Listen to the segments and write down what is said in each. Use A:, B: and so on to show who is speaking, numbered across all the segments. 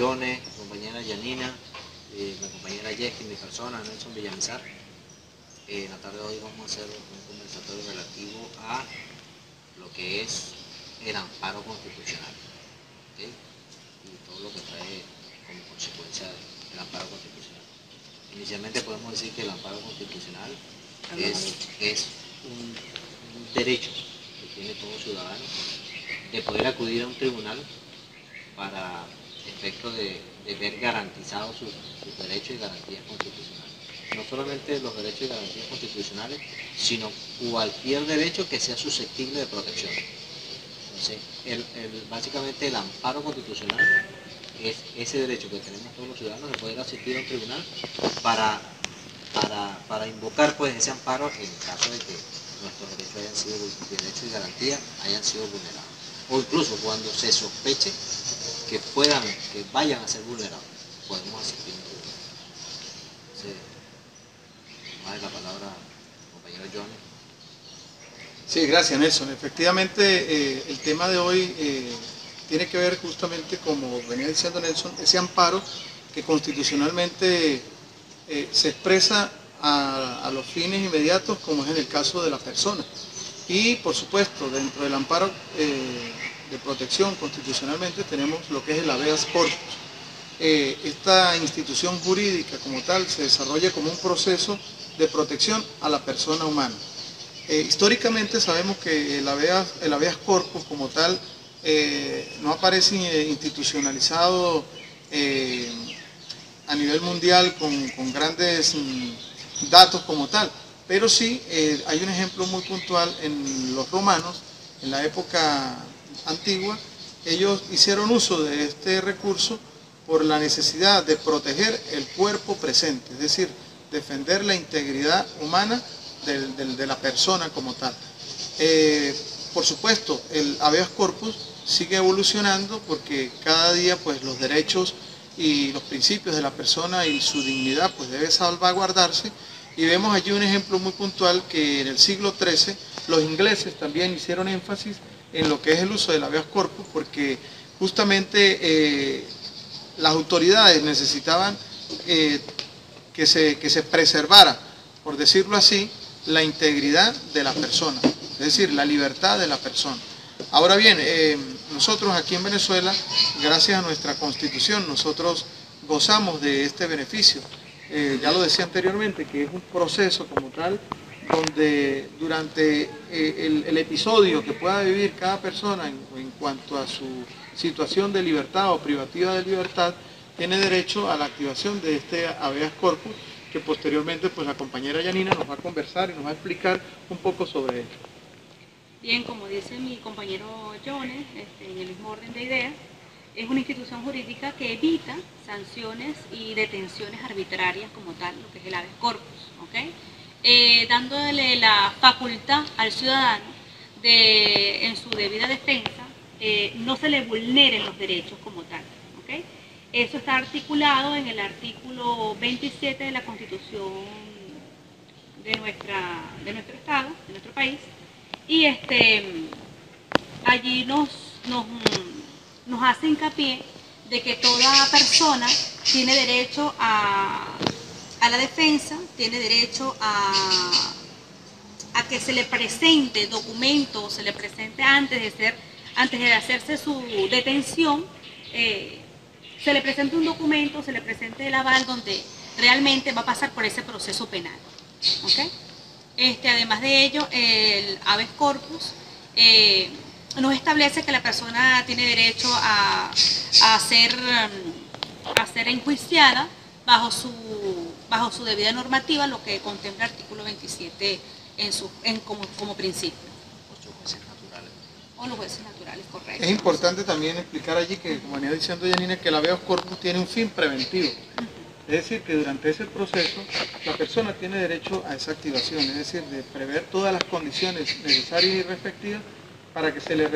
A: Jones, mi compañera Yanina, mi compañera Jessica, mi persona, Nelson Villamizar. En la tarde de hoy vamos a hacer un conversatorio relativo a lo que es el amparo constitucional, ¿okay? Y todo lo que trae como consecuencia el amparo constitucional. Inicialmente podemos decir que el amparo constitucional es un derecho que tiene todo ciudadano de poder acudir a un tribunal para efecto de ver garantizados sus derechos y garantías constitucionales. No solamente los derechos y garantías constitucionales, sino cualquier derecho que sea susceptible de protección. Entonces, básicamente el amparo constitucional es ese derecho que tenemos todos los ciudadanos de poder asistir a un tribunal para invocar pues ese amparo en caso de que nuestros derechos y garantías hayan sido vulnerados. O incluso cuando se sospeche que vayan a ser vulnerados, podemos asistir a un tribunal. Entonces, más la palabra al compañero Johnny.
B: Sí, gracias Nelson. Efectivamente, el tema de hoy tiene que ver justamente, como venía diciendo Nelson, ese amparo que constitucionalmente se expresa a los fines inmediatos, como es en el caso de la persona. Y por supuesto, dentro del amparo de protección constitucionalmente tenemos lo que es el habeas corpus. Esta institución jurídica como tal se desarrolla como un proceso de protección a la persona humana. Históricamente sabemos que el habeas corpus como tal no aparece institucionalizado a nivel mundial con grandes datos como tal, pero sí hay un ejemplo muy puntual en los romanos, en la época antigua. Ellos hicieron uso de este recurso por la necesidad de proteger el cuerpo presente, es decir, defender la integridad humana de la persona como tal. Por supuesto, el habeas corpus sigue evolucionando porque cada día pues los derechos y los principios de la persona y su dignidad pues debe salvaguardarse, y vemos allí un ejemplo muy puntual que en el siglo XIII los ingleses también hicieron énfasis en lo que es el uso del habeas corpus, porque justamente las autoridades necesitaban que se preservara, por decirlo así, la integridad de la persona, es decir, la libertad de la persona. Ahora bien, nosotros aquí en Venezuela, gracias a nuestra Constitución, nosotros gozamos de este beneficio. Ya lo decía anteriormente, que es un proceso como tal, donde durante el episodio que pueda vivir cada persona en cuanto a su situación de libertad o privativa de libertad, tiene derecho a la activación de este habeas corpus, que posteriormente pues la compañera Yanina nos va a conversar y nos va a explicar un poco sobre esto.
C: Bien, como dice mi compañero Jones, en el mismo orden de ideas, es una institución jurídica que evita sanciones y detenciones arbitrarias como tal, lo que es el habeas corpus, ¿okay? Dándole la facultad al ciudadano de, en su debida defensa, no se le vulneren los derechos como tal, ¿okay? Eso está articulado en el artículo 27 de la Constitución de nuestro Estado, de nuestro país, y allí nos hace hincapié de que toda persona tiene derecho a la defensa, tiene derecho a que se le presente documentos, se le presente antes de hacerse su detención, se le presente un documento, se le presente el aval donde realmente va a pasar por ese proceso penal, ¿okay? Además de ello, el habeas corpus nos establece que la persona tiene derecho a ser enjuiciada bajo su debida normativa, lo que contempla el artículo 27 como principio.
A: Los jueces naturales.
C: O los jueces naturales, correcto.
B: Es importante también explicar allí que, como venía diciendo Yanina, que el habeas corpus tiene un fin preventivo. Es decir, que durante ese proceso la persona tiene derecho a esa activación, es decir, de prever todas las condiciones necesarias y respectivas para que se le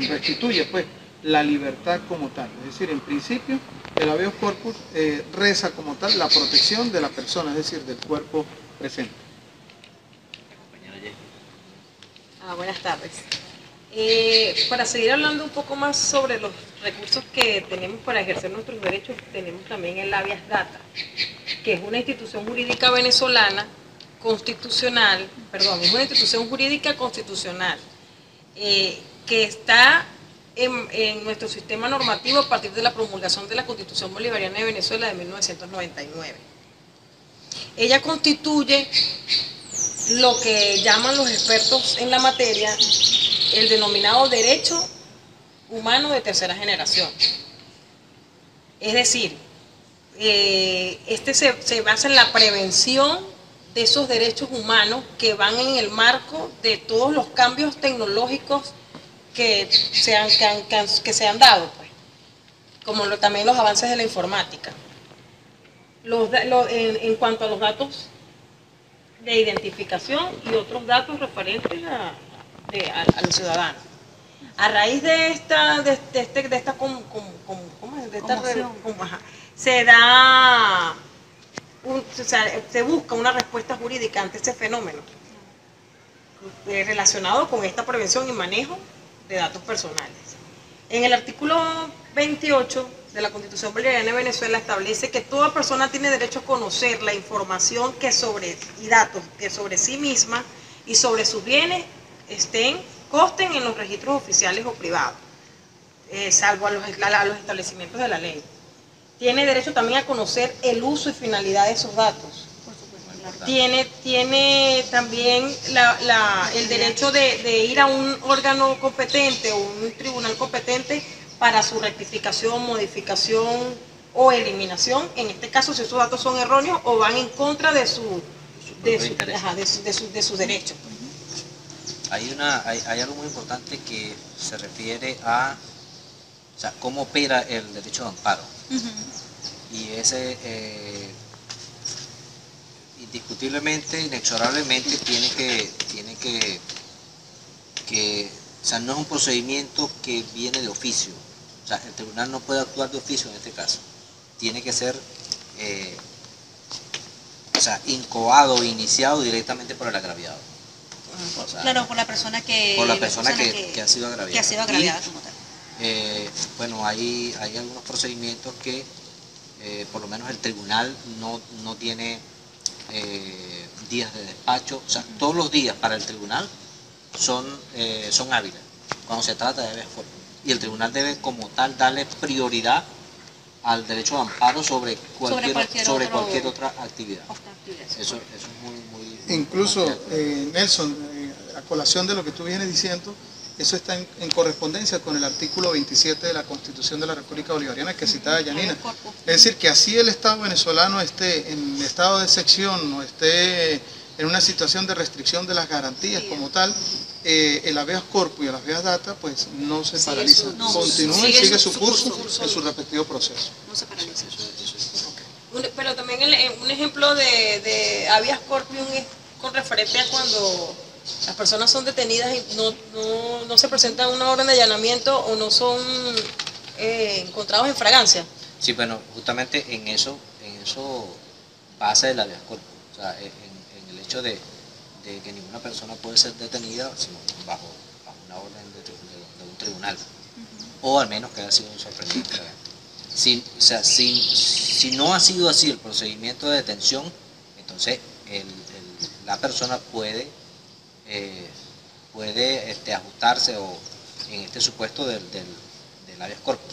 B: restituya pues la libertad como tal. Es decir, en principio el habeas corpus reza como tal la protección de la persona, es decir, del cuerpo presente.
A: La compañera Jessica.
D: Buenas tardes. Para seguir hablando un poco más sobre los recursos que tenemos para ejercer nuestros derechos, tenemos también el habeas data, que es una institución jurídica venezolana constitucional, perdón, es una institución jurídica constitucional que está en nuestro sistema normativo a partir de la promulgación de la Constitución Bolivariana de Venezuela de 1999. Ella constituye lo que llaman los expertos en la materia el denominado derecho humano de tercera generación. Es decir, se basa en la prevención de esos derechos humanos que van en el marco de todos los cambios tecnológicos que se han dado, pues, como también los avances de la informática. En cuanto a los datos de identificación y otros datos referentes a los ciudadanos. A raíz de esta se busca una respuesta jurídica ante ese fenómeno relacionado con esta prevención y manejo de datos personales. En el artículo 28 de la Constitución Bolivariana de Venezuela establece que toda persona tiene derecho a conocer la información y datos que sobre sí misma y sobre sus bienes consten en los registros oficiales o privados, salvo a los establecimientos de la ley. Tiene derecho también a conocer el uso y finalidad de esos datos. Tiene también el derecho de ir a un órgano competente o un tribunal competente para su rectificación, modificación o eliminación, en este caso si esos datos son erróneos o van en contra de sus derechos.
A: Hay algo muy importante que se refiere a cómo opera el derecho de amparo. Y ese indiscutiblemente, inexorablemente tiene que no es un procedimiento que viene de oficio. El tribunal no puede actuar de oficio en este caso. Tiene que ser incoado, iniciado directamente por el agraviado.
C: Claro, por la persona que
A: ha sido agraviada.
C: Que ha sido agraviada como tal.
A: Bueno, hay algunos procedimientos que por lo menos el tribunal no tiene días de despacho. Todos los días para el tribunal son hábiles cuando se trata de habeas corpus. Y el tribunal debe como tal darle prioridad al derecho de amparo sobre cualquier otra actividad. Eso es muy
B: incluso, Nelson, a colación de lo que tú vienes diciendo, eso está en correspondencia con el artículo 27 de la Constitución de la República Bolivariana que citaba Yanina. Es decir, que así el Estado venezolano esté en estado de excepción o esté en una situación de restricción de las garantías como tal, el habeas corpus y el habeas data pues no se paraliza, continúa y sigue su curso en su respectivo proceso.
C: No se paraliza.
D: Pero también un ejemplo de habeas corpus con referente a cuando las personas son detenidas y no se presenta una orden de allanamiento o no son encontrados en fragancia.
A: Sí, bueno, justamente en eso basa el habeas corpus, en el hecho de que ninguna persona puede ser detenida sino bajo una orden de un tribunal, o al menos que haya sido sorprendido. Si no ha sido así el procedimiento de detención, entonces la persona puede ajustarse en este supuesto del habeas corpus.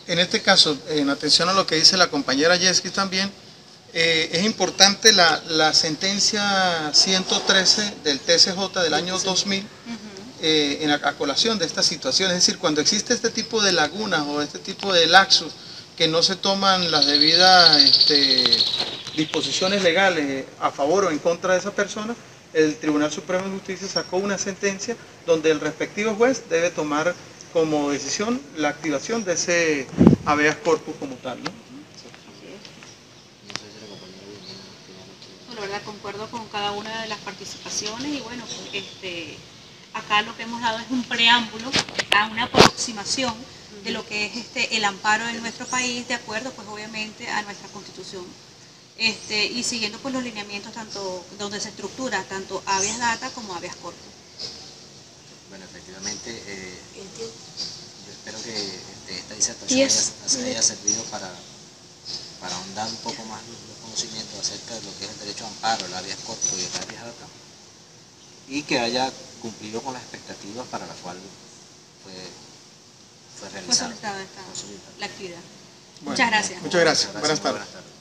B: En este caso, en atención a lo que dice la compañera Yesky también, es importante la sentencia 113 del TCJ del año 2000 en la colación de esta situación. Es decir, cuando existe este tipo de lagunas o este tipo de laxus que no se toman las debidas disposiciones legales a favor o en contra de esa persona, el Tribunal Supremo de Justicia sacó una sentencia donde el respectivo juez debe tomar como decisión la activación de ese habeas corpus como tal, ¿no?
C: La verdad concuerdo con cada una de las participaciones y bueno, acá lo que hemos dado es un preámbulo a una aproximación de lo que es el amparo en nuestro país, de acuerdo pues obviamente a nuestra Constitución. Y siguiendo pues los lineamientos tanto donde se estructura tanto habeas data como habeas corpus.
A: Bueno, efectivamente, yo espero que esta disertación haya servido para ahondar un poco más los conocimientos acerca de lo que es el derecho a amparo, el habeas corpus y el habeas data, y que haya cumplido con las expectativas para las cuales fue realizada.
C: Fue solicitada la actividad.
B: Bueno,
C: Muchas gracias.
B: Muchas gracias.
A: Muchas
B: Buenas
A: gracias.
B: tardes.